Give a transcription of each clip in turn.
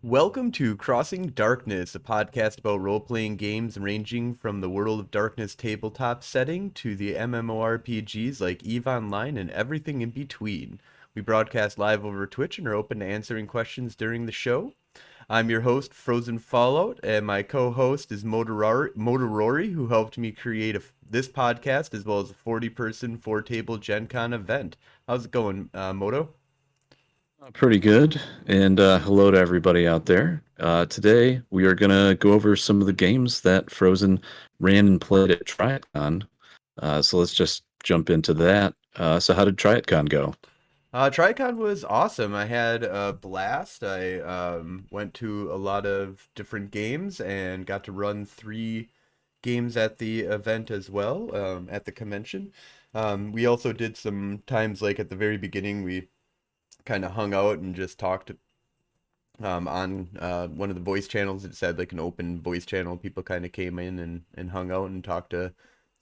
Welcome to Crossing Darkness, a podcast about role-playing games ranging from the World of Darkness tabletop setting to the MMORPGs like EVE Online and everything in between. We broadcast live over Twitch and are open to answering questions during the show. I'm your host, Frozen Fallout, and my co-host is Motorori, who helped me create this podcast as well as a 40-person, four-table Gen Con event. How's it going, Moto? Pretty good. And hello to everybody out there. Today, we are going to go over some of the games that Frozen ran and played at Tryitcon. So let's just jump into that. So, how did Tryitcon go? Trycon was awesome. I had a blast. I went to a lot of different games and got to run three games at the event as well, at the convention. We also did some times like at the very beginning, we kind of hung out and just talked on one of the voice channels. It said like an open voice channel. People kind of came in and hung out and talked to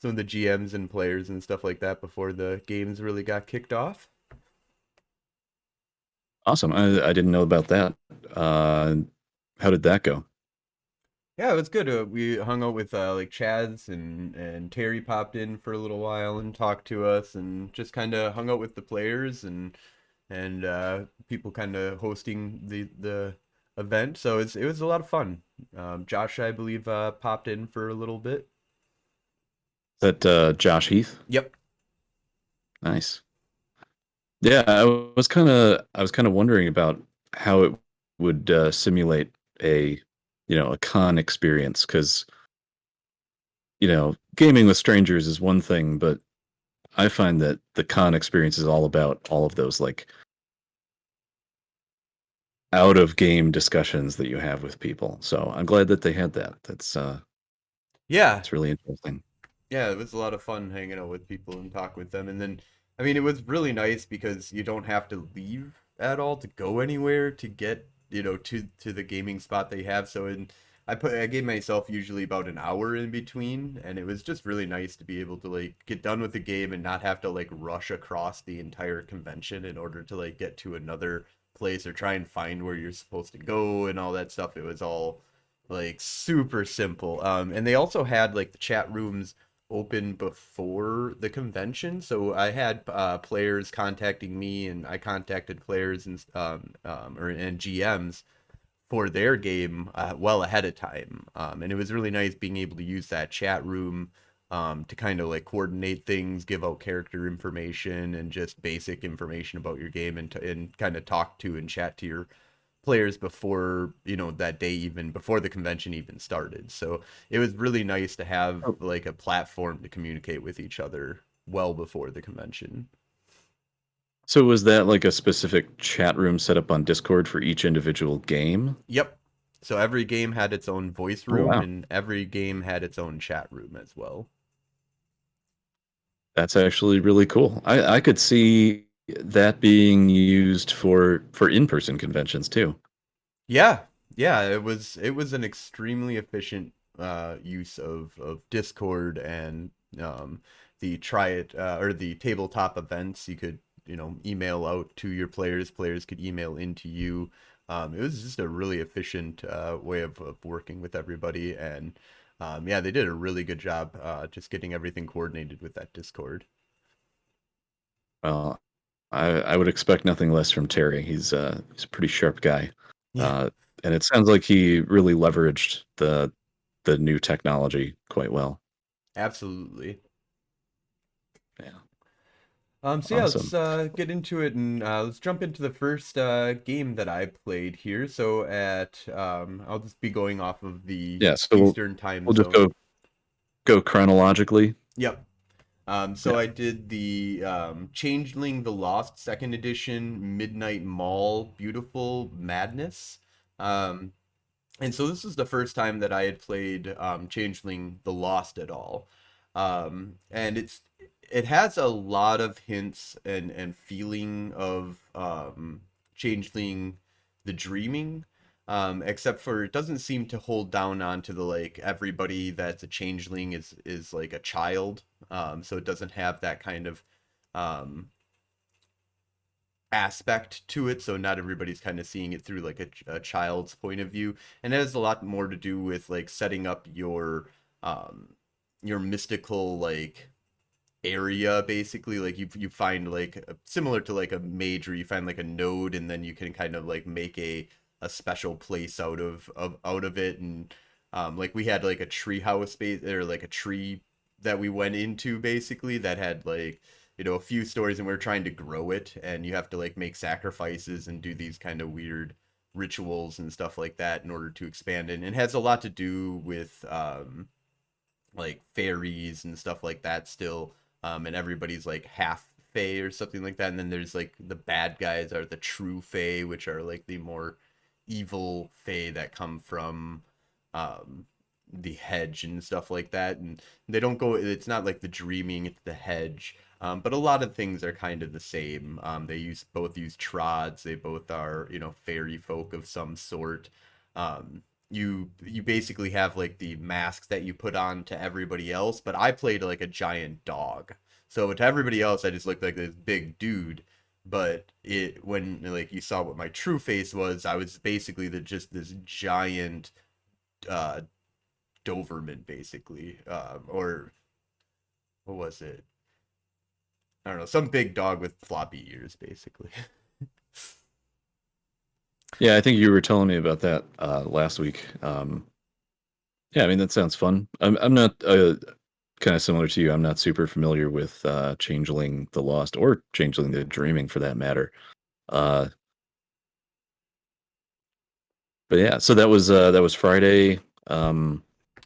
some of the GMs and players and stuff like that before the games really got kicked off. Awesome. I didn't know about that. Uh, how did that go? Yeah, it was good. We hung out with like Chads and Terry popped in for a little while and talked to us and just kind of hung out with the players and people kind of hosting the event. So it was a lot of fun. Josh, I believe, popped in for a little bit. That Josh Heath? Yep. Nice. Yeah, I was kind of wondering about how it would simulate a a con experience because gaming with strangers is one thing, but I find that the con experience is all about all of those like out of game discussions that you have with people. So I'm glad that they had that. Yeah, That's really interesting. yeah, it was a lot of fun hanging out with people and talk with them. And then, I mean, it was really nice because you don't have to leave at all to go anywhere to get, to the gaming spot they have. I gave myself usually about an hour in between, and it was just really nice to be able to like get done with the game and not have to like rush across the entire convention in order to like get to another place or try and find where you're supposed to go and all that stuff. It was all like super simple. And they also had like the chat rooms open before the convention. So I had players contacting me, and I contacted players and GMs for their game well ahead of time. And it was really nice being able to use that chat room to kind of like coordinate things, give out character information, and just basic information about your game, and kind of talk to and chat to your players before that day, even before the convention even started. So it was really nice to have Oh, like a platform to communicate with each other well before the convention. so was that like a specific chat room set up on Discord for each individual game? Yep. So every game had its own voice Oh room wow. and every game had its own chat room as well. That's actually really cool. I could see that being used for in-person conventions too. Yeah, yeah, it was an extremely efficient use of Discord and the try it or the tabletop events. You could email out to your players. Players could email into you. It was just a really efficient way of working with everybody, and yeah, they did a really good job just getting everything coordinated with that Discord. Well, I would expect nothing less from Terry. He's a pretty sharp guy, Yeah, uh, and it sounds like he really leveraged the new technology quite well. absolutely. Yeah, So yeah, let's awesome. get into it and let's jump into the first game that I played here. So I'll just be going off of the Yeah, so Eastern time we'll just zone. go chronologically. Yep. So Yeah. I did the Changeling the Lost Second Edition Midnight Mall Beautiful Madness. Um, and so this is the first time that I had played Changeling the Lost at all. And it has a lot of hints and feeling of Changeling the Dreaming. Except for it doesn't seem to hold down onto the like everybody that's a changeling is like a child. So it doesn't have that kind of um aspect to it, so not everybody's kind of seeing it through like a child's point of view, and it has a lot more to do with like setting up um your mystical like area basically. Like you find like similar to like a mage where you find like a node and then you can kind of like make a special place out of it. And like we had like a tree house space or like a tree that we went into basically that had like a few stories, and we are trying to grow it, and you have to like make sacrifices and do these kind of weird rituals and stuff like that in order to expand it. And it has a lot to do with like fairies and stuff like that still. And everybody's like half fae or something like that. And then there's like the bad guys are the true fae, which are like the more evil fae that come from um, the hedge and stuff like that. And they don't go. It's not like the dreaming; it's the hedge. But a lot of things are kind of the same. They both use trods. They both are fairy folk of some sort. You basically have like the masks that you put on to everybody else, but I played like a giant dog. So to everybody else, I just looked like this big dude. But when like you saw what my true face was, I was basically just this giant uh Doberman, basically, or what was it? I don't know, some big dog with floppy ears, basically. Yeah, I think you were telling me about that last week. Yeah, I mean that sounds fun. I'm not kind of similar to you. I'm not super familiar with Changeling the Lost or Changeling the Dreaming for that matter. Uh, but yeah, so that was Friday.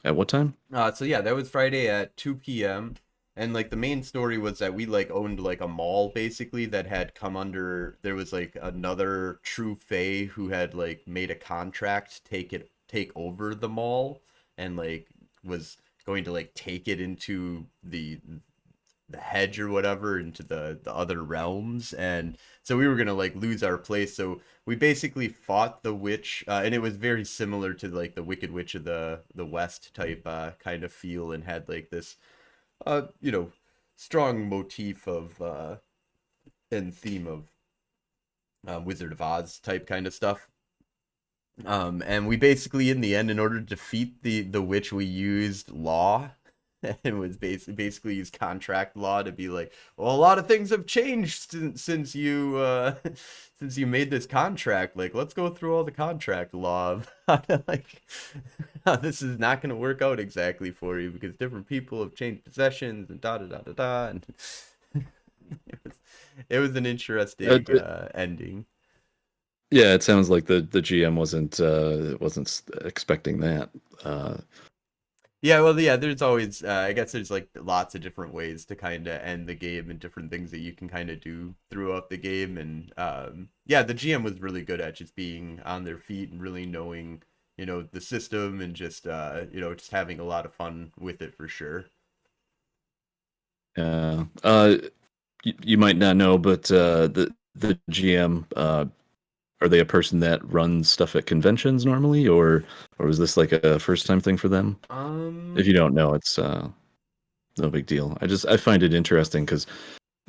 At what time? So yeah, that was Friday at 2 p.m. And like the main story was that we like owned like a mall basically that had come under. There was like another true fae who had like made a contract to take over the mall, and like was going to like take it into the hedge or whatever, into the other realms. And so we were gonna like lose our place, so we basically fought the witch, and it was very similar to like the Wicked Witch of the West type kind of feel, and had like this uh you know strong motif of and theme of Wizard of Oz type kind of stuff. And we basically, in the end, in order to defeat the witch, we used law, and was basically used contract law to be like, well, a lot of things have changed since you since you made this contract. Like, let's go through all the contract law of how to, like, how this is not going to work out exactly for you because different people have changed possessions and da da da da da. And it was, it was an interesting ending. Yeah, it sounds like the GM wasn't expecting that. Uh, Yeah, well, yeah, there's always, I guess there's like lots of different ways to kind of end the game and different things that you can kind of do throughout the game. And yeah, the GM was really good at just being on their feet and really knowing, the system, and just, just having a lot of fun with it for sure. yeah. You might not know, but the GM are they a person that runs stuff at conventions normally, or was this like a first time thing for them? If Um, you don't know, it's no big deal. I find it interesting because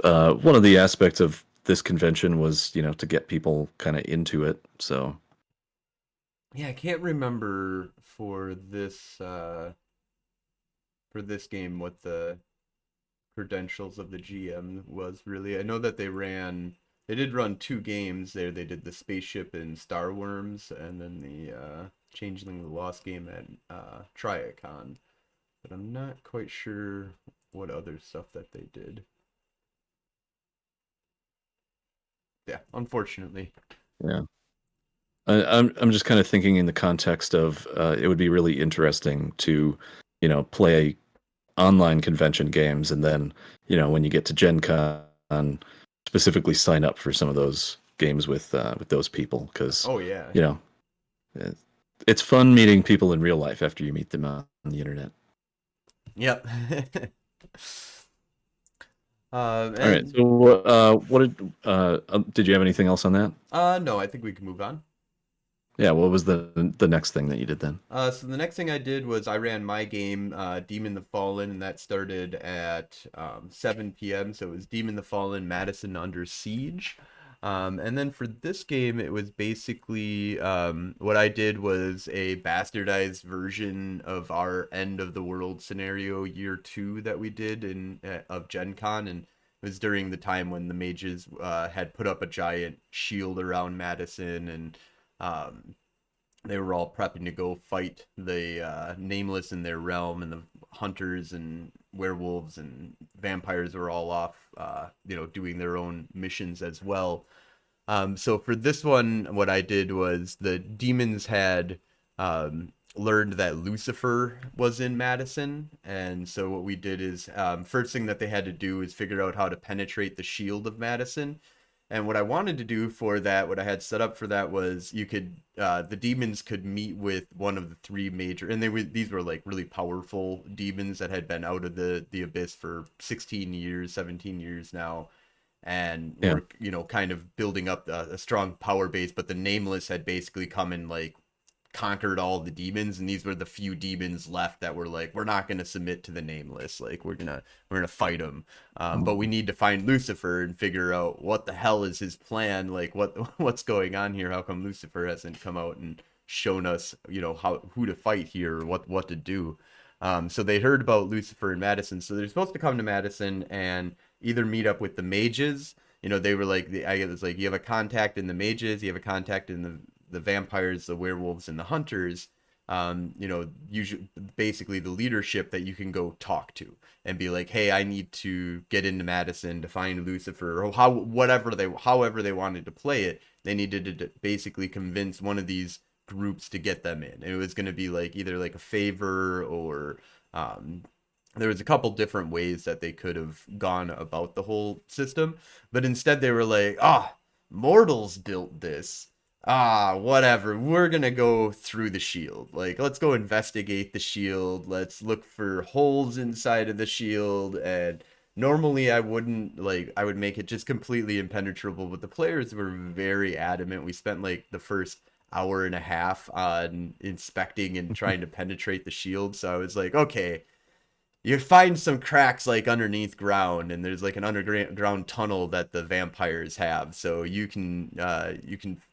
one of the aspects of this convention was to get people kind of into it. So yeah, I can't remember for this game what the credentials of the GM was really. I know that they did run two games there. They did the spaceship and Star Worms, and then the Changeling the Lost game at Tryitcon. But I'm not quite sure what other stuff that they did. Yeah, unfortunately. yeah, I'm just kind of thinking in the context of it would be really interesting to play online convention games, and then when you get to Gen Con, specifically sign up for some of those games with those people because Oh yeah. you know it- it's fun meeting people in real life after you meet them on the internet. Yep. All right, And so did you have anything else on that? no, I think we can move on. Yeah, what was the next thing that you did then? So the next thing I did was I ran my game, Demon the Fallen, and that started at 7 p.m. So it was Demon the Fallen, Madison Under Siege. And then for this game, it was basically what I did was a bastardized version of our end of the world scenario year two that we did in of Gen Con, and it was during the time when the mages had put up a giant shield around Madison, and um, they were all prepping to go fight the nameless in their realm, and the hunters and werewolves and vampires were all off, doing their own missions as well. So for this one, what I did was the demons had learned that Lucifer was in Madison, and so what we did is first thing that they had to do is figure out how to penetrate the shield of Madison. And what I wanted to do for that, what I had set up for that was the demons could meet with one of the three major, and these were like really powerful demons that had been out of the abyss for 16 years, 17 years now, and Yeah. were kind of building up a strong power base. But the nameless had basically come and like conquered all the demons, and these were the few demons left that were like, we're not going to submit to the nameless, like we're gonna fight him. But we need to find Lucifer and figure out what the hell is his plan, like what's going on here, how come Lucifer hasn't come out and shown us who to fight here, or what to do. So they heard about Lucifer and Madison, so they're supposed to come to Madison and either meet up with the mages. They were like, I was like, you have a contact in the mages, you have a contact in the vampires, the werewolves, and the hunters. Usually, basically the leadership that you can go talk to and be like, hey, I need to get into Madison to find Lucifer, or however they wanted to play it. They needed to basically convince one of these groups to get them in. And it was going to be like either like a favor, or there was a couple different ways that they could have gone about the whole system, but instead they were like, mortals built this. Whatever. We're gonna go through the shield. Like, let's go investigate the shield. Let's look for holes inside of the shield. And normally I would make it just completely impenetrable, but the players were very adamant. We spent like the first hour and a half on inspecting and trying to penetrate the shield. So I was like, okay, you find some cracks like underneath ground, and there's like an underground tunnel that the vampires have, so you can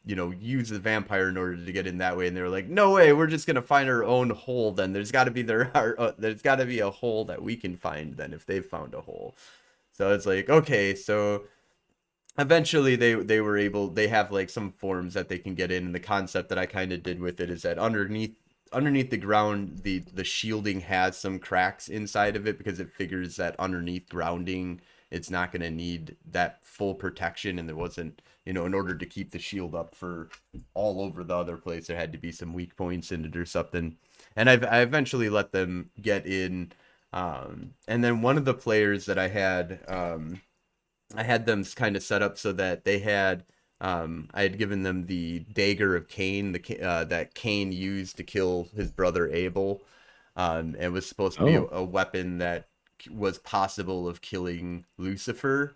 use the vampire in order to get in that way. And they were like, no way, we're just gonna find our own hole. Then there's got to be a hole that we can find then if they've found a hole. So it's like, okay, so eventually they have like some forms that they can get in, and the concept that I kind of did with it is that underneath the ground, the shielding has some cracks inside of it, because it figures that underneath grounding it's not going to need that full protection, and there wasn't, in order to keep the shield up for all over the other place, there had to be some weak points in it or something. And I eventually let them get in, and then one of the players that I had them kind of set up so that they had, I had given them the dagger of Cain, that Cain used to kill his brother Abel. It was supposed to be Oh. a weapon that was possible of killing Lucifer.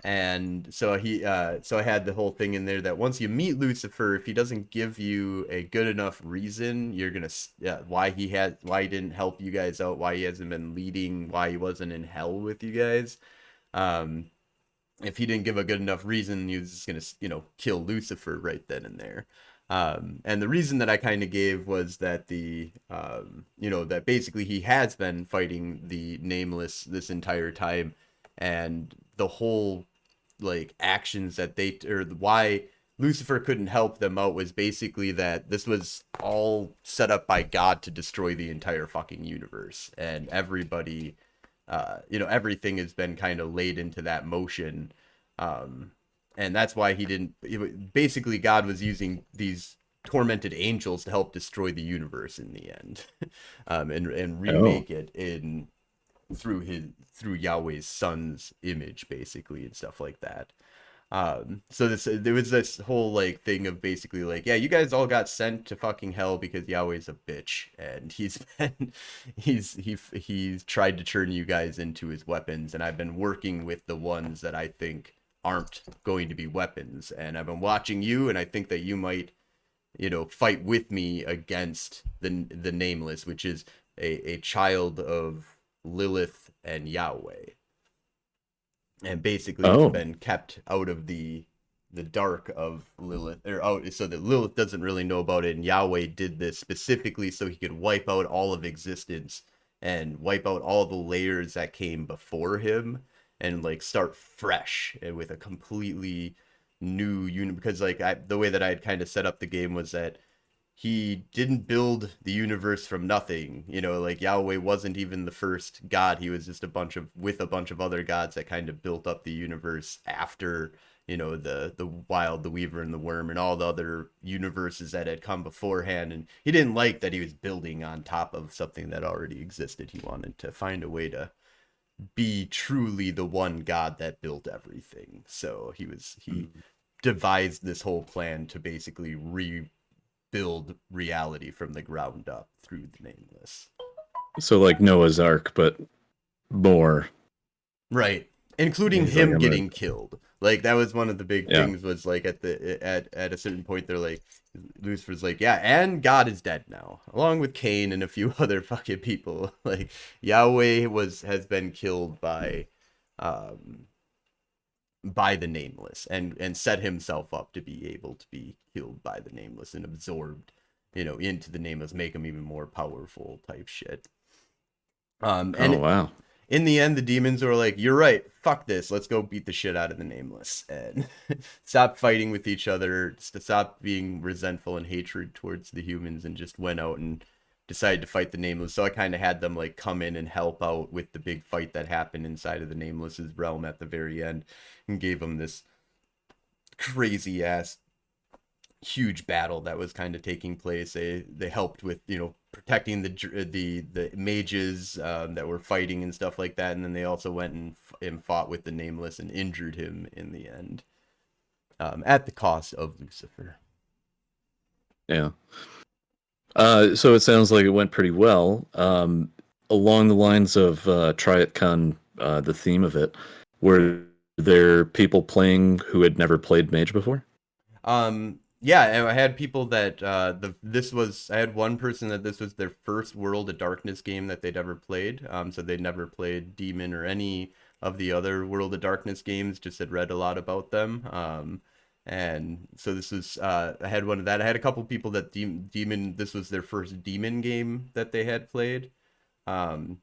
And so I had the whole thing in there that once you meet Lucifer, if he doesn't give you a good enough reason, you're gonna why he didn't help you guys out, why he hasn't been leading, why he wasn't in hell with you guys. Um, if he didn't give a good enough reason, he was just gonna, kill Lucifer right then and there. And the reason that I kind of gave was that that basically he has been fighting the Nameless this entire time, and the whole like actions that or why Lucifer couldn't help them out was basically that this was all set up by God to destroy the entire fucking universe, and everything has been kind of laid into that motion. And that's why basically God was using these tormented angels to help destroy the universe in the end, and Oh. remake it through Yahweh's son's image, basically, and stuff like that. So there was this whole like thing of basically like, yeah, you guys all got sent to fucking hell because Yahweh's a bitch, and he's tried to turn you guys into his weapons, and I've been working with the ones that I think aren't going to be weapons, and I've been watching you, and I think that you might, fight with me against the Nameless, which is a child of Lilith and Yahweh, and basically it's Oh. been kept out of the the dark of Lilith, or so that Lilith doesn't really know about it, and Yahweh did this specifically so he could wipe out all of existence and wipe out all the layers that came before him and like start fresh and with a completely new unit. Because like the way that I had kind of set up the game was that he didn't build the universe from nothing. Like Yahweh wasn't even the first god. He was just with a bunch of other gods that kind of built up the universe after, the Wild, the Weaver, and the Worm, and all the other universes that had come beforehand. And he didn't like that he was building on top of something that already existed. He wanted to find a way to be truly the one god that built everything. So he devised this whole plan to basically build reality from the ground up through the Nameless. So like Noah's Ark, but more. Right. Including him getting killed. Like that was one of the big things was like at a certain point they're like Lucifer's like, yeah, and God is dead now, along with Cain and a few other fucking people. Like Yahweh has been killed by the Nameless and set himself up to be able to be killed by the Nameless and absorbed, into the Nameless, make him even more powerful type shit. Wow. In the end, the demons were like, you're right, fuck this, let's go beat the shit out of the Nameless and stop fighting with each other, stop being resentful and hatred towards the humans, and just went out and decided to fight the Nameless. So I kind of had them like come in and help out with the big fight that happened inside of the Nameless's realm at the very end, and gave them this crazy ass huge battle that was kind of taking place. They helped with protecting the mages that were fighting and stuff like that, and then they also went and fought with the Nameless and injured him in the end, at the cost of Lucifer. Yeah. So it sounds like it went pretty well. Along the lines of Tryitcon, the theme of it, were there people playing who had never played Mage before? Yeah, I had people that I had one person that this was their first World of Darkness game that they'd ever played. So they'd never played Demon or any of the other World of Darkness games, just had read a lot about them. And so this was I had one of that. I had a couple people that Demon, this was their first Demon game that they had played. But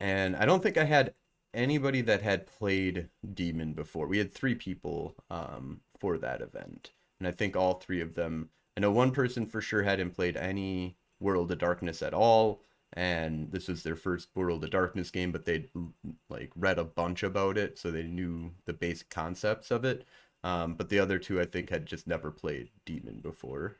and I don't think I had anybody that had played Demon before. We had 3 people for that event, and I think all 3 of them, I know one person for sure hadn't played any World of Darkness at all, and this was their first World of Darkness game, but they'd like read a bunch about it, so they knew the basic concepts of it. But the other 2 I think had just never played Demon before.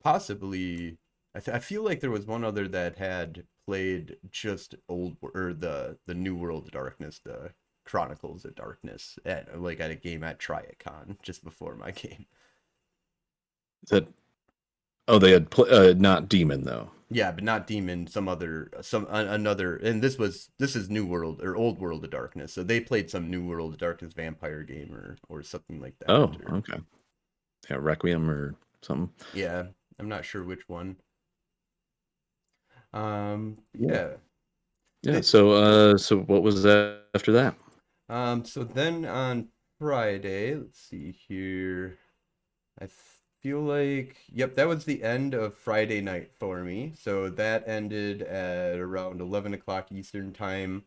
Possibly I feel like there was one other that had played just the new World of Darkness, the Chronicles of Darkness, at a game at Tryitcon just before my game. They had not Demon though. Yeah, but not Demon. Another, and this is New World or Old World of Darkness. So they played some New World of Darkness vampire game or something like that. Oh, okay. Yeah, Requiem or something. Yeah, I'm not sure which one. Yeah. So what was that after that? So then on Friday, let's see here. I feel like, yep, that was the end of Friday night for me. So that ended at around 11 o'clock Eastern time,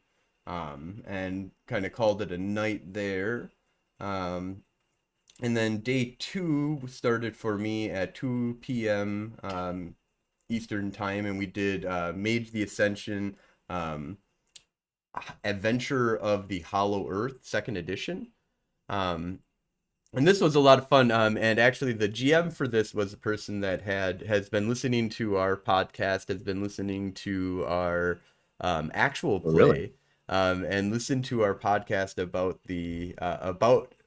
and kind of called it a night there. And then day 2 started for me at 2 p.m. Eastern time, and we did Mage the Ascension, Adventure of the Hollow Earth, 2nd edition. And this was a lot of fun. And actually, the GM for this was a person that has been listening to our podcast, has been listening to our actual play, really? And listened to our podcast about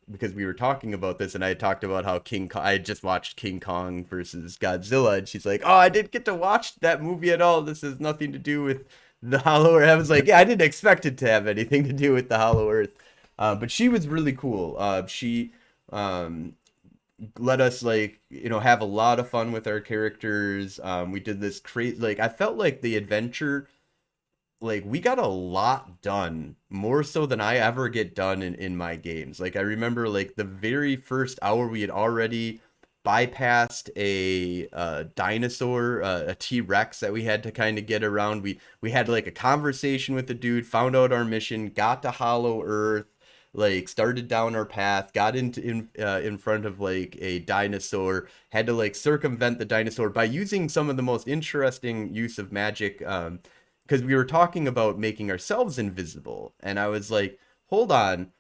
because we were talking about this, and I had talked about how I had just watched King Kong versus Godzilla, and she's like, "Oh, I didn't get to watch that movie at all. This has nothing to do with the Hollow Earth." I was like, "Yeah, I didn't expect it to have anything to do with the Hollow Earth." But she was really cool. She let us have a lot of fun with our characters. We did this crazy, I felt like the adventure like we got a lot done, more so than I ever get done in my games. Like I remember like the very first hour we had already bypassed a dinosaur, a T-Rex that we had to kind of get around. We had like a conversation with the dude, found out our mission, got to Hollow Earth, like started down our path, got into in front of like a dinosaur, had to like circumvent the dinosaur by using some of the most interesting use of magic. Because we were talking about making ourselves invisible, and I was like, hold on,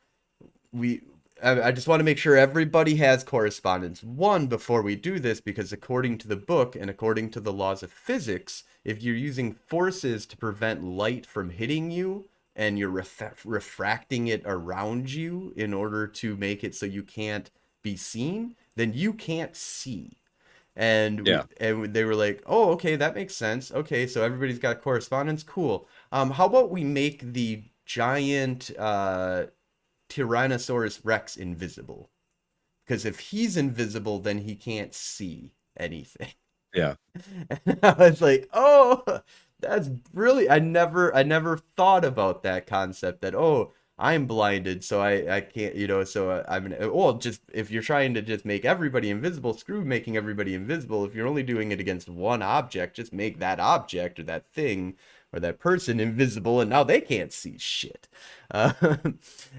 we I just want to make sure everybody has correspondence one before we do this, because according to the book and according to the laws of physics, if you're using forces to prevent light from hitting you and you're refracting it around you in order to make it so you can't be seen, then you can't see. Yeah. And they were like, "Oh, okay, that makes sense. Okay, so everybody's got correspondence. Cool. How about we make the giant Tyrannosaurus Rex invisible? Because if he's invisible, then he can't see anything." Yeah. And I was like, "Oh, that's really I never thought about that concept that oh, I'm blinded, so I can't, so I'm well, just if you're trying to just make everybody invisible, screw making everybody invisible. If you're only doing it against one object, just make that object or that thing or that person invisible, and now they can't see shit." Uh,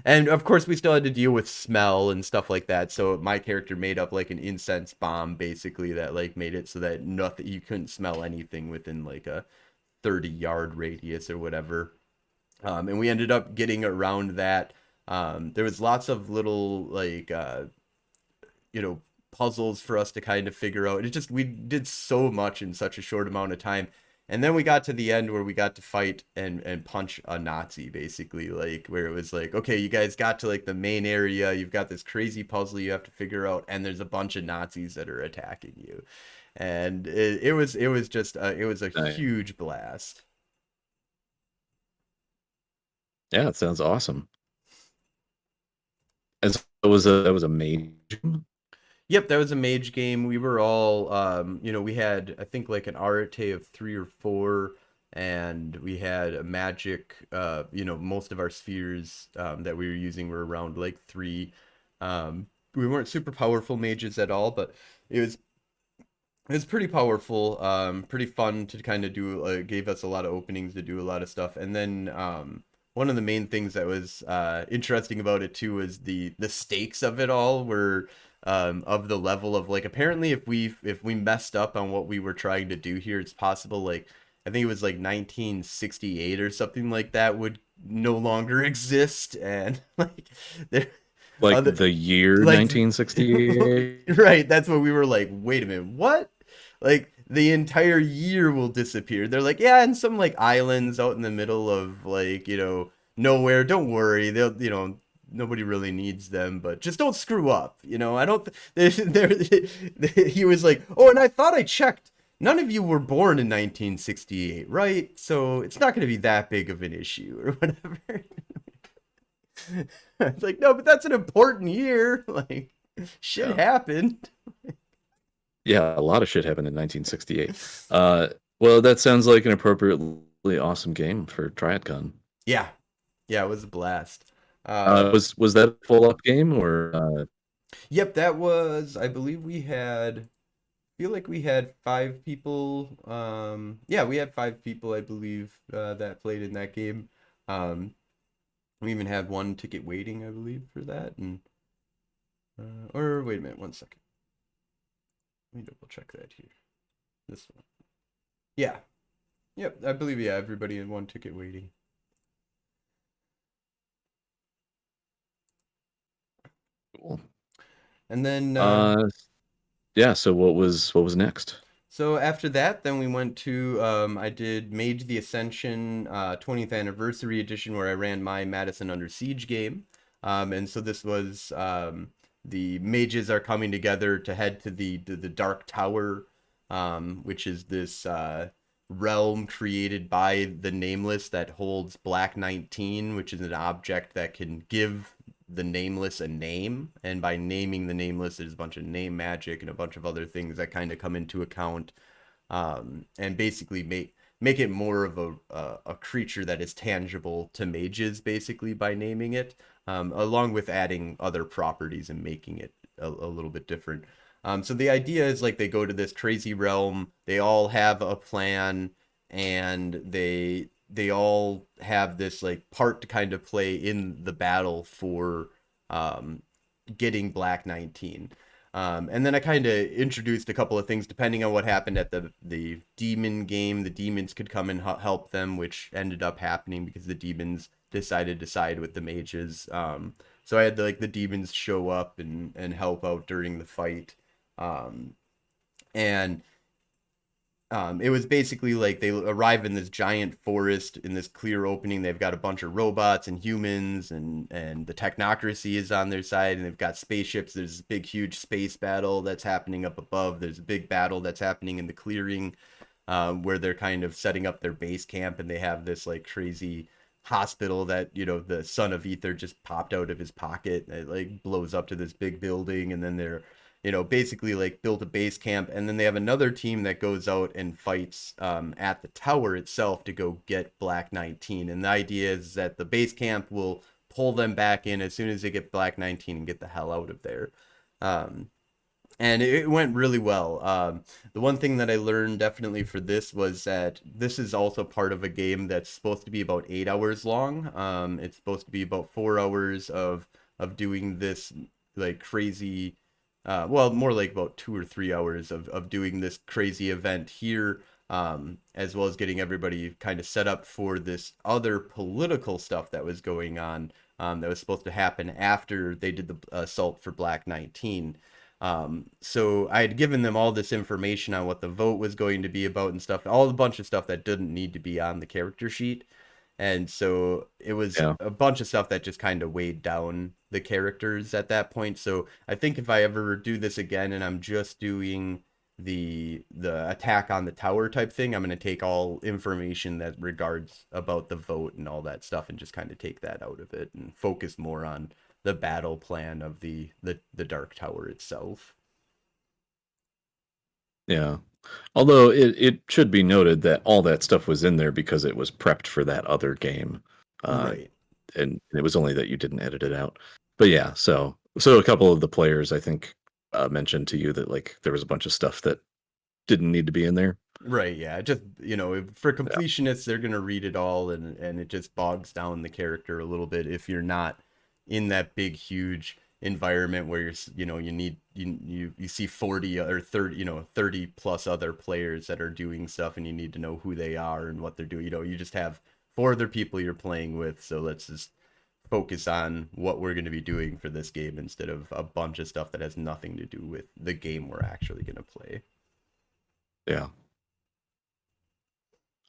and of course, we still had to deal with smell and stuff like that. So my character made up like an incense bomb, basically, that like made it so that nothing you couldn't smell anything within like a 30-yard radius or whatever. And we ended up getting around that. There was lots of little like you know puzzles for us to kind of figure out. It just we did so much in such a short amount of time. And then we got to the end where we got to fight and punch a Nazi, basically, like where it was like, okay, you guys got to like the main area, you've got this crazy puzzle you have to figure out, and there's a bunch of Nazis that are attacking you. And it was just it was a Nice. huge blast. Yeah, it sounds awesome. And so it was a mage. Yep, that was a mage game. We were all, we had, I think, like an arete of three or four, and we had a magic, most of our spheres that we were using were around like three. We weren't super powerful mages at all, but it was it was pretty powerful, pretty fun to kind of do. Gave us a lot of openings to do a lot of stuff, and then one of the main things that was interesting about it too was the stakes of it all were of the level of like apparently if we messed up on what we were trying to do here, it's possible like I think it was like 1968 or something like that would no longer exist, and like there Like other the year like 1968. right, that's what we were like, wait a minute, what? Like the entire year will disappear. They're like, yeah, and some like islands out in the middle of like, nowhere. Don't worry. They'll, nobody really needs them, but just don't screw up. I don't he was like, "Oh, and I thought I checked. None of you were born in 1968, right? So it's not going to be that big of an issue or whatever." It's like, "No, but that's an important year. Like shit Yeah. happened." Yeah, a lot of shit happened in 1968. Well, that sounds like an appropriately awesome game for Tryitcon. Yeah. Yeah, it was a blast. Uh, Was that a full up game or yep, that was, I believe feel like we had five people. Yeah, we had five people, I believe, that played in that game. Um, we even had one ticket waiting, I believe, for that. And or wait a minute, 1 second. Let me double check that here. This one. Yeah. Yep, I believe yeah, everybody in one ticket waiting. cool? And then Uh, yeah. So what was next? so after that, then we went to I did Mage the Ascension 20th Anniversary Edition where I ran my Madison Under Siege game. And so this was the mages are coming together to head to the Dark Tower, which is this realm created by the Nameless that holds Black 19, which is an object that can give the Nameless a name, and by naming the Nameless, there's a bunch of name magic and a bunch of other things that kind of come into account, and basically make make it more of a creature that is tangible to mages, basically, by naming it, along with adding other properties and making it a little bit different. So the idea is like they go to this crazy realm, they all have a plan, and they all have this like part to kind of play in the battle for um, getting Black 19. And then I kind of introduced a couple of things depending on what happened at the demon game. The demons could come and help them, which ended up happening because the demons decided to side with the mages. So I had the demons show up and help out during the fight. Um, and it was basically like they arrive in this giant forest in this clear opening. They've got a bunch of robots and humans, and the technocracy is on their side, and they've got spaceships. There's a big, huge space battle that's happening up above. There's a big battle that's happening in the clearing, where they're kind of setting up their base camp, and they have this like crazy hospital that the son of Ether just popped out of his pocket. It like blows up to this big building, and then they're basically like build a base camp, and then they have another team that goes out and fights at the tower itself to go get Black 19. And the idea is that the base camp will pull them back in as soon as they get Black 19 and get the hell out of there. Um, and it went really well. The one thing that I learned definitely for this was that this is also part of a game that's supposed to be about 8 hours long. It's supposed to be about 4 hours of doing this like crazy, well, more like about 2 or 3 hours of doing this crazy event here, as well as getting everybody kind of set up for this other political stuff that was going on, that was supposed to happen after they did the assault for Black 19. So I had given them all this information on what the vote was going to be about and stuff, all a bunch of stuff that didn't need to be on the character sheet. And so it was Yeah. a bunch of stuff that just kind of weighed down the characters at that point. So I think if I ever do this again and I'm just doing the attack on the tower type thing, I'm going to take all information that regards about the vote and all that stuff and just kind of take that out of it and focus more on the battle plan of the Dark Tower itself. Yeah. Although it should be noted that all that stuff was in there because it was prepped for that other game. Uh, Right. and it was only that you didn't edit it out. But yeah, so a couple of the players I think mentioned to you that like there was a bunch of stuff that didn't need to be in there. Right, yeah. Just, for Yeah. completionists, they're gonna read it all, and it just bogs down the character a little bit if you're not in that big, huge environment where you need you see 40 or 30, 30 plus other players that are doing stuff, and you need to know who they are and what they're doing. You just have four other people you're playing with, so let's just focus on what we're going to be doing for this game instead of a bunch of stuff that has nothing to do with the game we're actually going to play. Yeah.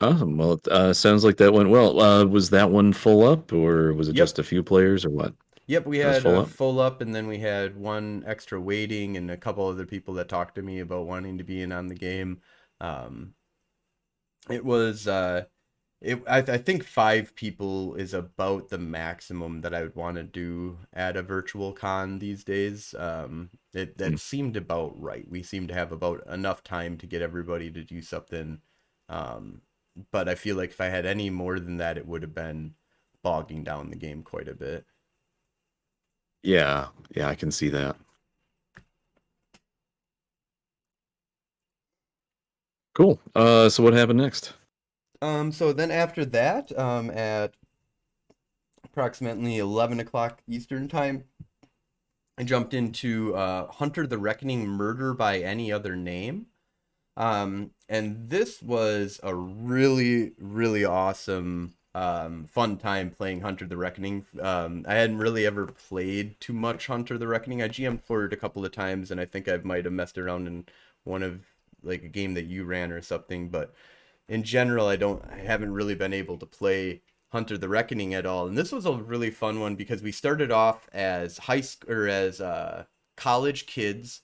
Awesome. Well, it sounds like that went well. Was that one full up or was it Yep. just a few players or what? Yep, we It was had full a up? full up, and then we had one extra waiting, and a couple other people that talked to me about wanting to be in on the game. Um, it was I think 5 people is about the maximum that I would want to do at a virtual con these days. That Mm. seemed about right. We seemed to have about enough time to get everybody to do something. Um, but I feel like if I had any more than that, it would have been bogging down the game quite a bit. Yeah. Yeah, I can see that. Cool. So what happened next? So then after that, at approximately 11 o'clock Eastern time, I jumped into Hunter the Reckoning Murder by Any Other Name. And this was a really, really awesome, fun time playing Hunter the Reckoning. I hadn't really ever played too much Hunter the Reckoning. I GM'd for it a couple of times, and I think I might have messed around in one of like a game that you ran or something, but in general, I haven't really been able to play Hunter the Reckoning at all. And this was a really fun one because we started off as high school or as college kids.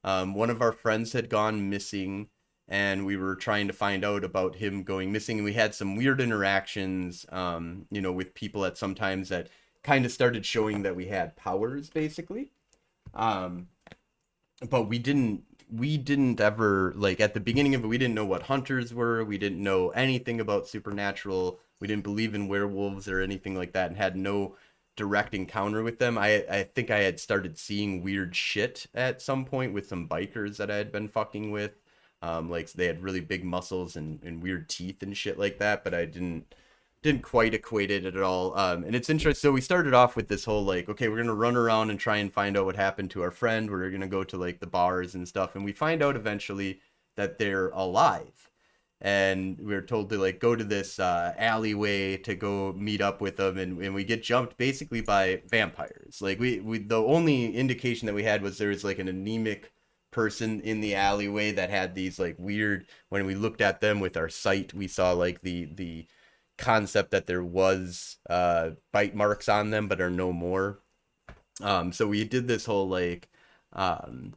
One of our friends had gone missing, and we were trying to find out about him going missing. And we had some weird interactions, with people at sometimes that kind of started showing that we had powers, basically. Um, but we didn't we didn't ever, like, at the beginning of it, we didn't know what hunters were. We didn't know anything about supernatural. We didn't believe in werewolves or anything like that, and had no direct encounter with them. I think I had started seeing weird shit at some point with some bikers that I had been fucking with. Like they had really big muscles and weird teeth and shit like that, but I didn't quite equate it at all. And it's interesting. So we started off with this whole like, okay, we're gonna run around and try and find out what happened to our friend. We're gonna go to like the bars and stuff, and we find out eventually that they're alive. And we are told to like go to this alleyway to go meet up with them, and we get jumped basically by vampires. Like we the only indication that we had was there was like an anemic person in the alleyway that had these like weird, when we looked at them with our sight, we saw like the concept that there was bite marks on them but are no more. So we did this whole like um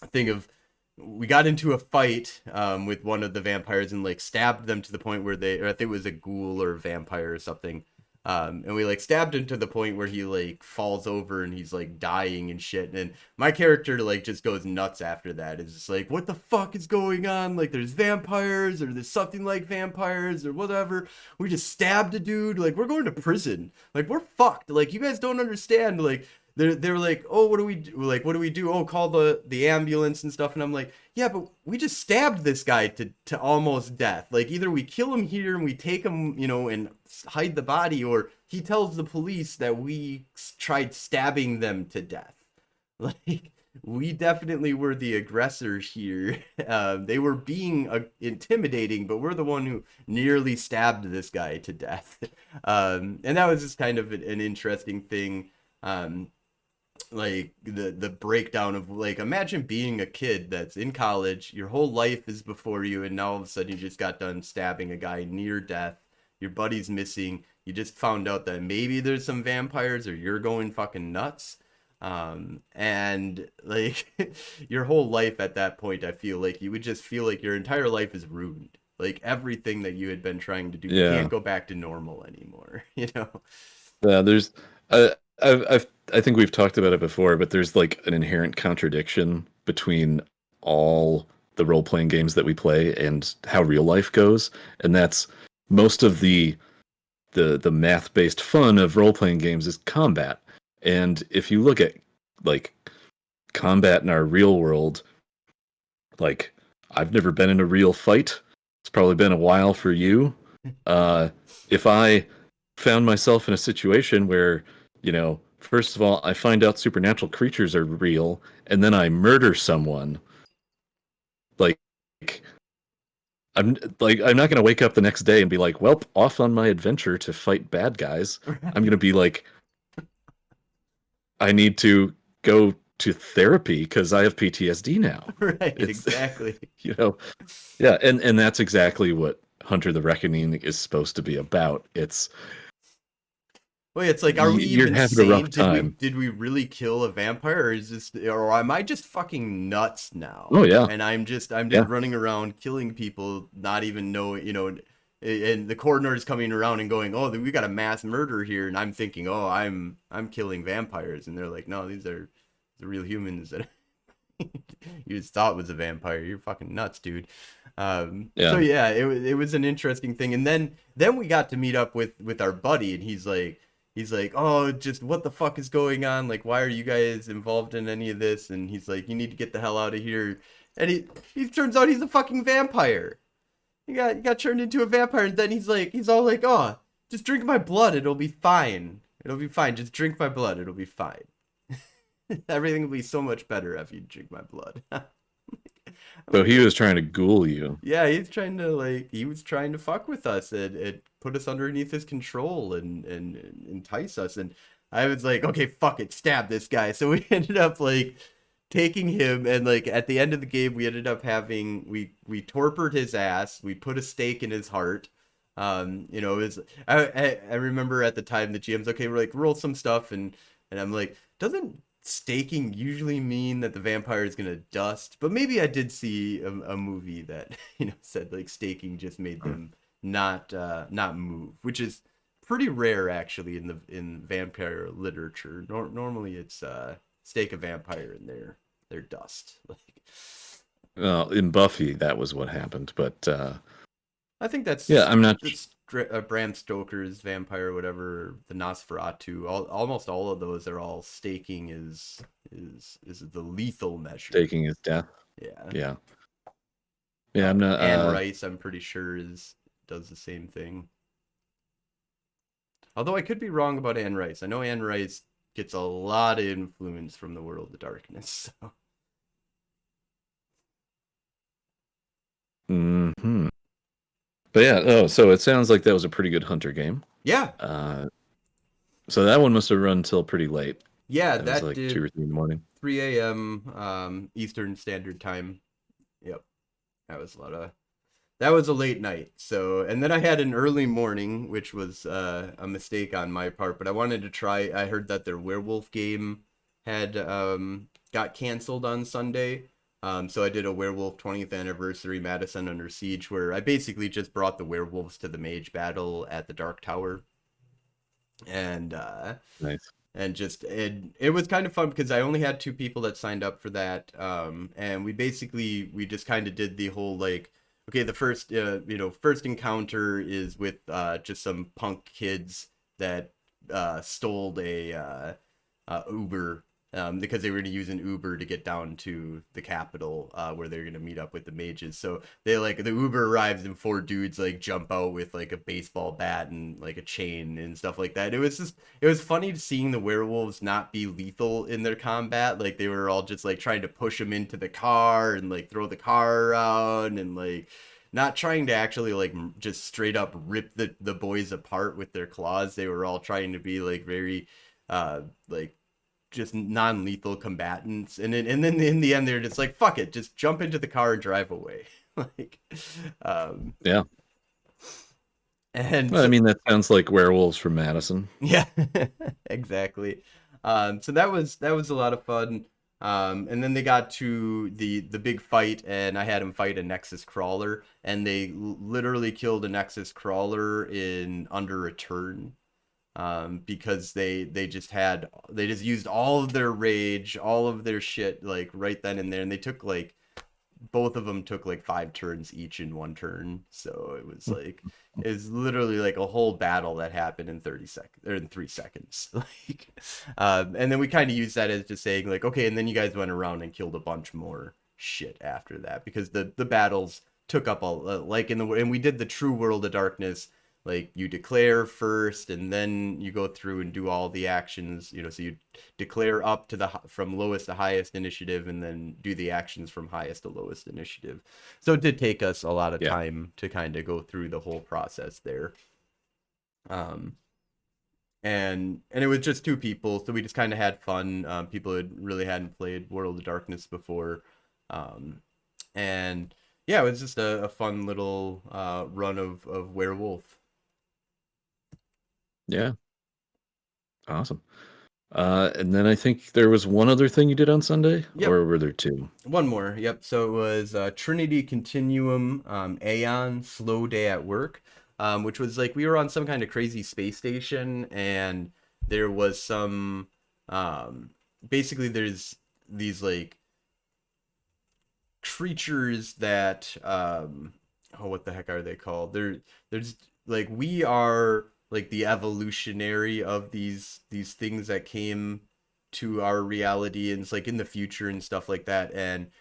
thing of, we got into a fight with one of the vampires and like stabbed them to the point where they, or I think it was a ghoul or a vampire or something. And we like stabbed him to the point where he like falls over and he's like dying and shit. And my character like just goes nuts after that. It's just like, what the fuck is going on? Like there's vampires or there's something like vampires or whatever. We just stabbed a dude. Like we're going to prison. Like we're fucked. Like you guys don't understand. Like they're like, oh, what do we do? Like, what do we do? Oh, call the ambulance and stuff. And I'm like, yeah, but we just stabbed this guy to almost death. Like, either we kill him here and we take him, you know, and hide the body, or he tells the police that we tried stabbing them to death. Like, we definitely were the aggressors here. They were being intimidating, but we're the one who nearly stabbed this guy to death. And that was just kind of an interesting thing. Like the breakdown of like, imagine being a kid that's in college, your whole life is before you, and now all of a sudden you just got done stabbing a guy near death, your buddy's missing, you just found out that maybe there's some vampires, or you're going fucking nuts. And like your whole life at that point, I feel like you would just feel like your entire life is ruined. Like everything that you had been trying to do Yeah. can't go back to normal anymore, you know? Yeah, there's I think we've talked about it before, but there's like an inherent contradiction between all the role-playing games that we play and how real life goes, and that's most of the math-based fun of role-playing games is combat. And if you look at like combat in our real world, like I've never been in a real fight. It's probably been a while for you. If I found myself in a situation where, you know, first of all, I find out supernatural creatures are real, and then I murder someone, like I'm not gonna wake up the next day and be like, well, off on my adventure to fight bad guys. I'm gonna be like, I need to go to therapy because I have PTSD now. Right, It's exactly. you know, yeah, and that's exactly what Hunter the Reckoning is supposed to be about. It's Wait, it's like, are we you're even having a rough sane? Did we time. did we really kill a vampire, or is this, or am I just fucking nuts now? Oh yeah, And I'm just yeah. running around killing people, not even know, you know, and the coroner is coming around and going, "Oh, we got a mass murder here," and I'm thinking, "Oh, I'm killing vampires," and they're like, "No, these are the real humans that you just thought was a vampire. You're fucking nuts, dude." So Yeah. yeah, it was an interesting thing, and then we got to meet up with our buddy, and he's like, oh, just what the fuck is going on? Like, why are you guys involved in any of this? And he's like, you need to get the hell out of here. And he turns out he's a fucking vampire. He got turned into a vampire, and then he's all like, oh, just drink my blood, it'll be fine. It'll be fine. Just drink my blood, it'll be fine. Everything will be so much better if you drink my blood. I'm So like, he was trying to ghoul you. yeah, he was trying to fuck with us and put us underneath his control and entice us. And I was like, okay, fuck it, stab this guy. So we ended up like taking him, and like at the end of the game we ended up having, we torpered his ass, we put a stake in his heart. You know, it was, I remember at the time the GM's okay, we're like, roll some stuff, and I'm like, doesn't staking usually mean that the vampire is gonna dust? But maybe I did see a movie that you know said like staking just made them not move, which is pretty rare actually in vampire literature. Normally it's stake a vampire in there. They're dust. Like, Well, in Buffy, that was what happened. But I think yeah, I'm not. that's Bram Stoker's vampire, whatever, the Nosferatu. Almost all of those are all staking is the lethal measure. Taking his death. Yeah. Yeah, yeah, I'm not. Anne Rice, I'm pretty sure is does the same thing. Although I could be wrong about Anne Rice. I know Anne Rice gets a lot of influence from the World of Darkness. So. Hmm. But yeah, oh, so it sounds like that was a pretty good hunter game. Yeah, Uh, so that one must have run till pretty late. yeah, That was that like 2 or 3 in the morning. 3 a.m. Eastern Standard Time. Yep, that was a lot of that was a late night. So, and then I had an early morning, which was a mistake on my part. But I wanted to try. I heard that their werewolf game had got canceled on Sunday. So I did a werewolf 20th anniversary Madison Under Siege, where I basically just brought the werewolves to the mage battle at the Dark Tower, and Nice. just it was kind of fun because I only had two people that signed up for that, and we just kind of did the whole like, okay, the first first encounter is with just some punk kids that stole a Uber, because they were going to use an Uber to get down to the capital, where they're going to meet up with the mages. So they like the Uber arrives and four dudes like jump out with like a baseball bat and like a chain and stuff like that. It was funny seeing the werewolves not be lethal in their combat. Like they were all just like trying to push them into the car and like throw the car around and like not trying to actually like just straight up rip the boys apart with their claws. They were all trying to be like very like just non-lethal combatants, and then in the end they're just like, fuck it, just jump into the car and drive away. Like, um Yeah. and Well, I so mean, that sounds like werewolves from Madison. yeah, exactly. So that was a lot of fun. And then they got to the big fight, and I had them fight a Nexus crawler, and they literally killed a Nexus crawler in under a turn. Because they just used all of their rage, all of their shit, like right then and there, and they took like both of them took like 5 turns each in one turn, so it was literally like a whole battle that happened in 30 seconds or in 3 seconds. Like, and then we kind of used that as just saying like, okay, and then you guys went around and killed a bunch more shit after that because the battles took up all like in the and we did the true World of Darkness, like you declare first and then you go through and do all the actions, so you declare up to the from lowest to highest initiative and then do the actions from highest to lowest initiative. So it did take us a lot of Yeah. time to kind of go through the whole process there. um and it was just two people, so we just kind of had fun. People who really hadn't played World of Darkness before. Um and yeah, it was just a fun little run of Werewolf. Yeah. Awesome. And then I think there was one other thing you did on Sunday, Yep. or were there two? One more. Yep. So it was Trinity Continuum, Aeon Slow Day at Work, which was like we were on some kind of crazy space station, and there was some. Um, basically, there's these like creatures that oh, what the heck are they called? There's like we are like the evolutionary of these things that came to our reality, and it's like in the future and stuff like that. And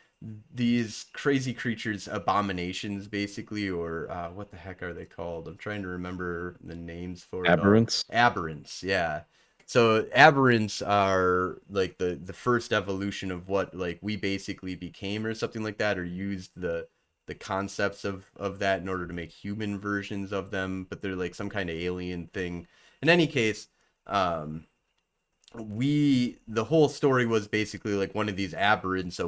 these crazy creatures, abominations basically, or what the heck are they called? I'm trying to remember the names for it all. Aberrants? Aberrants, yeah. So aberrants are like the first evolution of what like we basically became or something like that, or used the concepts of that in order to make human versions of them, but they're like some kind of alien thing. In any case, um the whole story was basically like one of these aberrants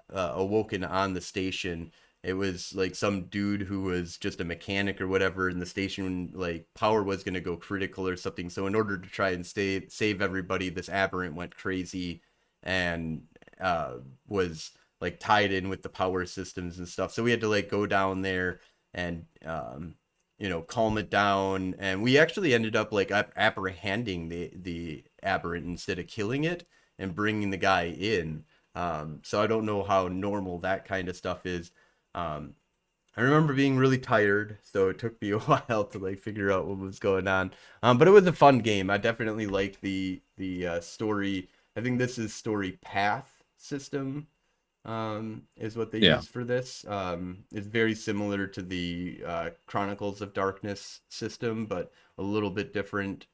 awoken on the station. It was like some dude who was just a mechanic or whatever, and the station like power was going to go critical or something. So in order to try and save everybody, this aberrant went crazy and was like tied in with the power systems and stuff. So we had to like go down there and calm it down, and we actually ended up like apprehending the aberrant instead of killing it and bringing the guy in. So I don't know how normal that kind of stuff is. Um, I remember being really tired, so it took me a while to like figure out what was going on. But it was a fun game. I definitely liked the story. I think this is story path system, is what they Yeah. use for this. It's very similar to the Chronicles of Darkness system, but a little bit different.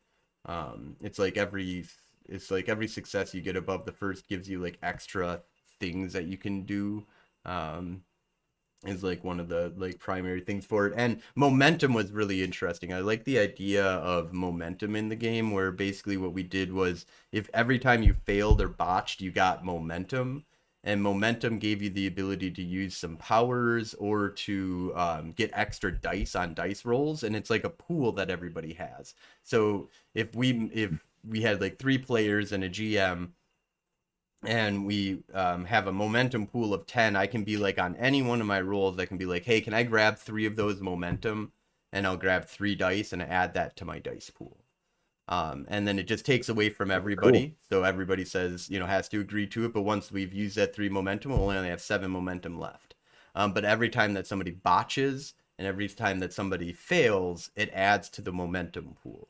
It's like every success you get above the first gives you like extra things that you can do. Um, is like one of the like primary things for it. And momentum was really interesting. I like the idea of momentum in the game, where basically what we did was, if every time you failed or botched, you got momentum, and momentum gave you the ability to use some powers or to get extra dice on dice rolls, and it's like a pool that everybody has. So if we had like three players and a GM, and we have a momentum pool of 10, I can be like, on any one of my rolls, I can be like, hey, can I grab three of those momentum? And I'll grab three dice and add that to my dice pool. And then it just takes away from Cool. everybody. So everybody says, has to agree to it. But once we've used that three momentum, we'll only have seven momentum left. But every time that somebody botches and every time that somebody fails, it adds to the momentum pool.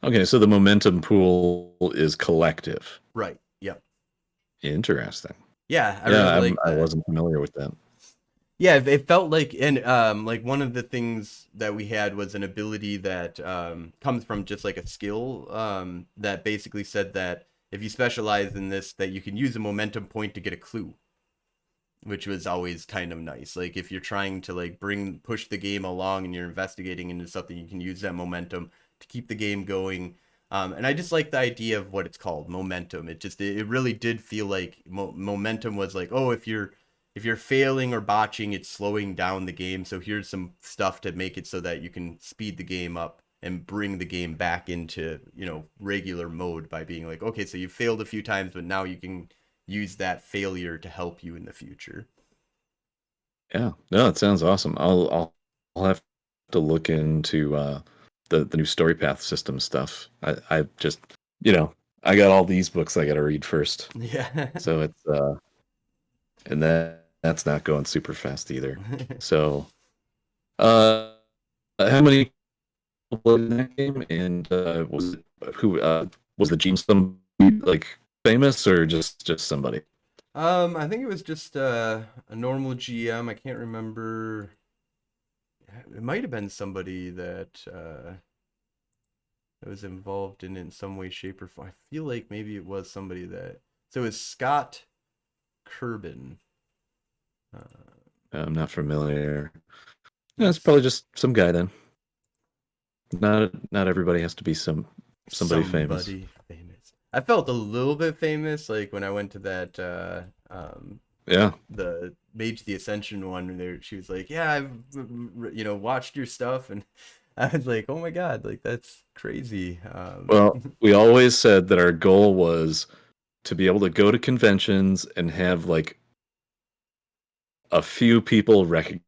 Okay, so the momentum pool is collective. Right. Yep. Interesting. Yeah, I really Yeah, like I that. wasn't familiar with that. Yeah, it felt like, and like one of the things that we had was an ability that comes from just like a skill, that basically said that if you specialize in this, that you can use a momentum point to get a clue, which was always kind of nice. Like if you're trying to like push the game along and you're investigating into something, you can use that momentum to keep the game going. And I just like the idea of what it's called, momentum. It really did feel like momentum was like, oh, if you're failing or botching, it's slowing down the game. So here's some stuff to make it so that you can speed the game up and bring the game back into, regular mode, by being like, okay, so you failed a few times, but now you can use that failure to help you in the future. Yeah, no, it sounds awesome. I'll have to look into the new story path system stuff. I just I got all these books I got to read first, Yeah. so it's and that's not going super fast either. So uh, how many people played in that game, and who was the GM somebody like famous or just somebody? I think it was just a normal GM. I can't remember. It might have been somebody that was involved in it in some way, shape, or form. I feel like maybe it was somebody that. So it was Scott Kerbin. Uh, I'm not familiar. Yeah, it's yes, probably just some guy then. Not everybody has to be somebody famous. somebody famous. I felt a little bit famous, like when I went to that Yeah. the Mage the Ascension one. There, she was like, "Yeah, I've watched your stuff," and I was like, "Oh my god, like that's crazy." Well, we always said that our goal was to be able to go to conventions and have like a few people recognize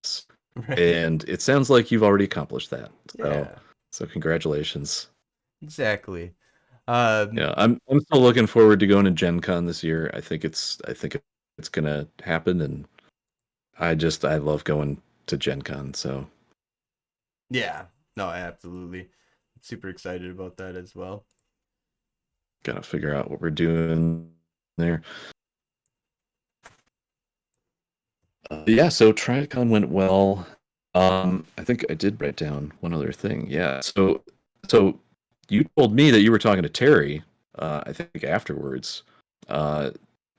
us. Right? And it sounds like you've already accomplished that. So Yeah, so congratulations. exactly. Yeah, I'm still looking forward to going to Gen Con this year. I think it's gonna happen, and I love going to Gen Con, so yeah, no, absolutely. Super excited about that as well. gotta figure out what we're doing there. Yeah, so Tryitcon went well. I think I did write down one other thing. Yeah, so you told me that you were talking to Terry. I think afterwards. Uh,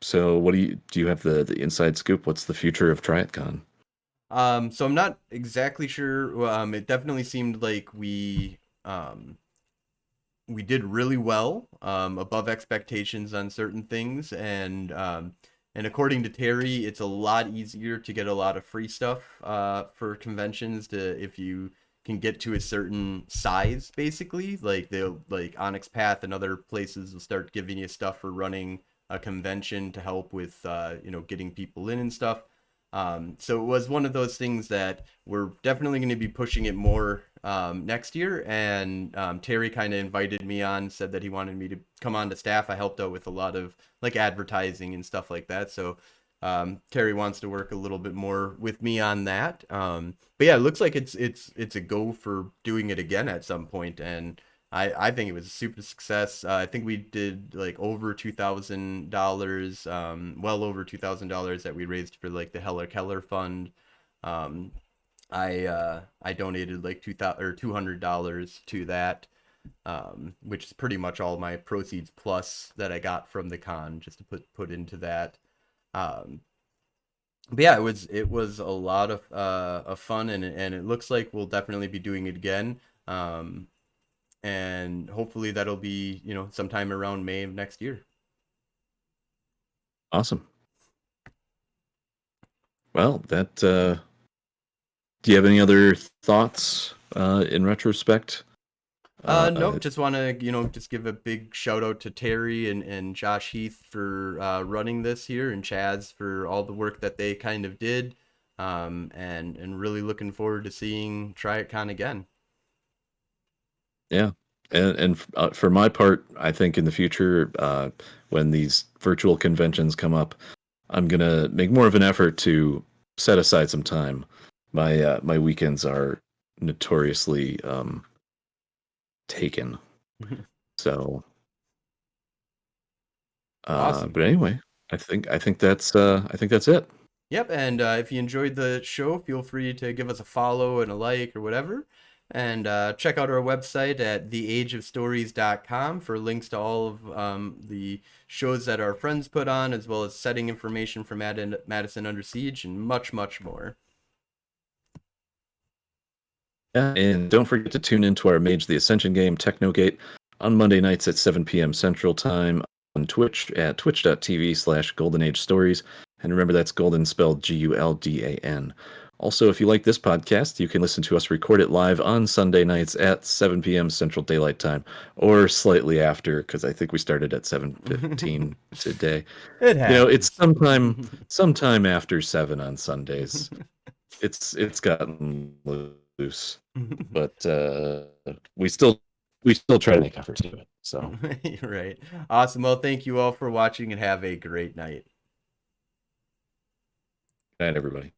so what do you have the inside scoop? What's the future of Tryitcon? So I'm not exactly sure. Well, it definitely seemed like we did really well, above expectations on certain things, and according to Terry, it's a lot easier to get a lot of free stuff for conventions, to if you can get to a certain size. Basically, like they'll like Onyx Path and other places will start giving you stuff for running a convention to help with getting people in and stuff. So it was one of those things that we're definitely going to be pushing it more next year. And Terry kind of invited me on, said that he wanted me to come on to staff. I helped out with a lot of like advertising and stuff like that. So Terry wants to work a little bit more with me on that. But yeah, it looks like it's a go for doing it again at some point, and I think it was a super success. I think we did like over $2,000, well over $2,000 that we raised for like the Heller Keller Fund. Um, I donated like 2,000 or $200 to that, which is pretty much all my proceeds plus that I got from the con just to put into that. Um, but yeah, it was a lot of fun, and it looks like we'll definitely be doing it again. And hopefully that'll be, sometime around May of next year. Awesome. Well, do you have any other thoughts in retrospect? Nope, just want to, just give a big shout out to Terry and Josh Heath for running this here, and Chaz for all the work that they kind of did. And really looking forward to seeing Tryitcon again. Yeah. And for my part, I think in the future, when these virtual conventions come up, I'm gonna make more of an effort to set aside some time. My weekends are notoriously taken. So, Awesome. but anyway, I think that's it. Yep, and if you enjoyed the show, feel free to give us a follow and a like or whatever. And check out our website at theageofstories.com for links to all of the shows that our friends put on, as well as setting information for Madison Under Siege and much, much more. Yeah, and don't forget to tune into our Mage the Ascension game, Technogate, on Monday nights at 7 p.m. Central Time on Twitch at twitch.tv/Golden Age Stories. And remember, that's golden spelled Guldan. Also, if you like this podcast, you can listen to us record it live on Sunday nights at 7 p.m. Central Daylight Time, or slightly after, because I think we started at 7:15 today. It It's happens. sometime after 7 on Sundays. It's gotten loose, but we still try to make efforts to do it. So, Right. Awesome. Well, thank you all for watching and have a great night. good night, everybody.